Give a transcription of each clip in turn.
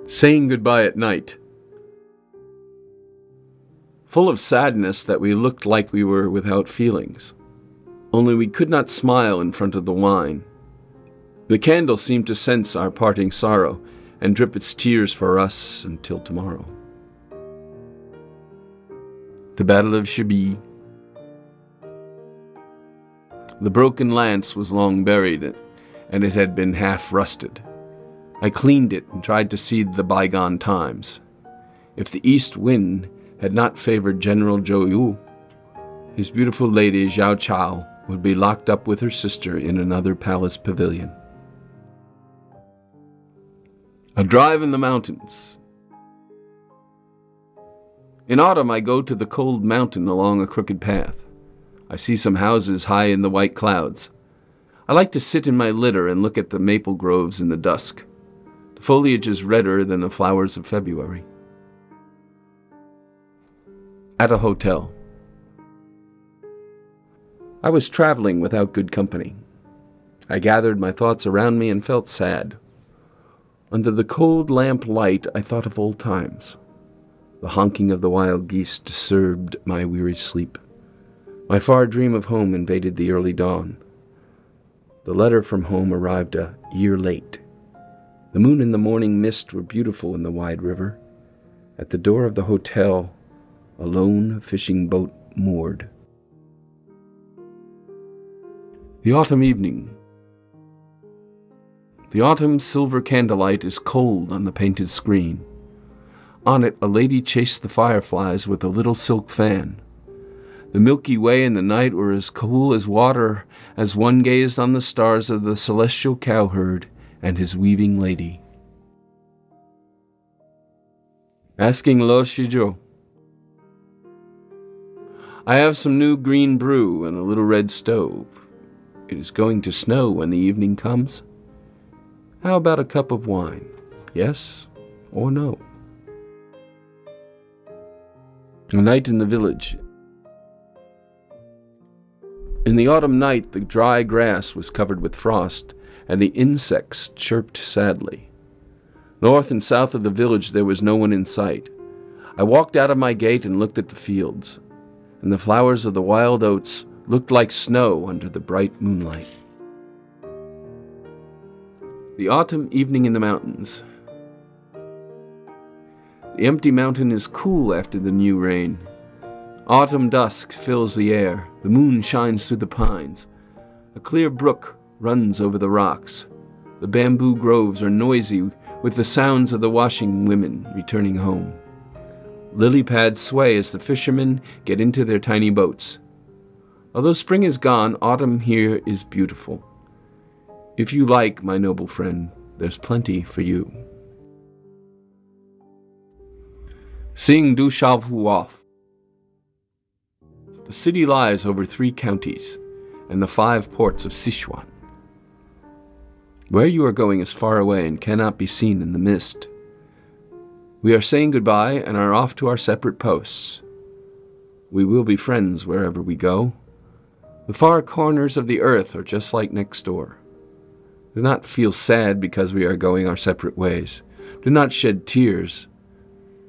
Saying goodbye at night. Full of sadness that we looked like we were without feelings. Only we could not smile in front of the wine. The candle seemed to sense our parting sorrow and drip its tears for us until tomorrow. The Battle of Shubee. The broken lance was long buried, and it had been half rusted. I cleaned it and tried to see the bygone times. If the east wind had not favored General Zhou Yu, his beautiful lady Zhao Chao would be locked up with her sister in another palace pavilion. A drive in the mountains. In autumn, I go to the cold mountain along a crooked path. I see some houses high in the white clouds. I like to sit in my litter and look at the maple groves in the dusk. The foliage is redder than the flowers of February. At a hotel. I was traveling without good company. I gathered my thoughts around me and felt sad. Under the cold lamp light, I thought of old times. The honking of the wild geese disturbed my weary sleep. My far dream of home invaded the early dawn. The letter from home arrived a year late. The moon and the morning mist were beautiful in the wide river. At the door of the hotel, a lone fishing boat moored. The autumn evening. The autumn silver candlelight is cold on the painted screen. On it, a lady chased the fireflies with a little silk fan. The Milky Way and the night were as cool as water as one gazed on the stars of the celestial cowherd and his weaving lady. Asking Lo Shijo. I have some new green brew and a little red stove. It is going to snow when the evening comes. How about a cup of wine? Yes or no? A night in the village. In the autumn night, the dry grass was covered with frost, and the insects chirped sadly. North and south of the village there was no one in sight. I walked out of my gate and looked at the fields, and the flowers of the wild oats looked like snow under the bright moonlight. The autumn evening in the mountains. The empty mountain is cool after the new rain. Autumn dusk fills the air. The moon shines through the pines. A clear brook runs over the rocks. The bamboo groves are noisy with the sounds of the washing women returning home. Lily pads sway as the fishermen get into their tiny boats. Although spring is gone, autumn here is beautiful. If you like, my noble friend, there's plenty for you. Seeing Du Shaofu off. The city lies over 3 counties and the 5 ports of Sichuan. Where you are going is far away and cannot be seen in the mist. We are saying goodbye and are off to our separate posts. We will be friends wherever we go. The far corners of the earth are just like next door. Do not feel sad because we are going our separate ways. Do not shed tears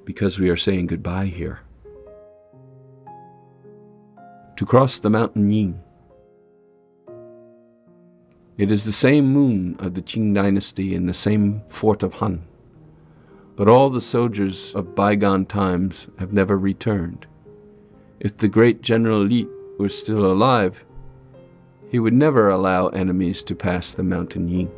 because we are saying goodbye here. To cross the mountain Ying. It is the same moon of the Tang Dynasty and the same fort of Han. But all the soldiers of bygone times have never returned. If the great General Li were still alive, he would never allow enemies to pass the mountain Ying.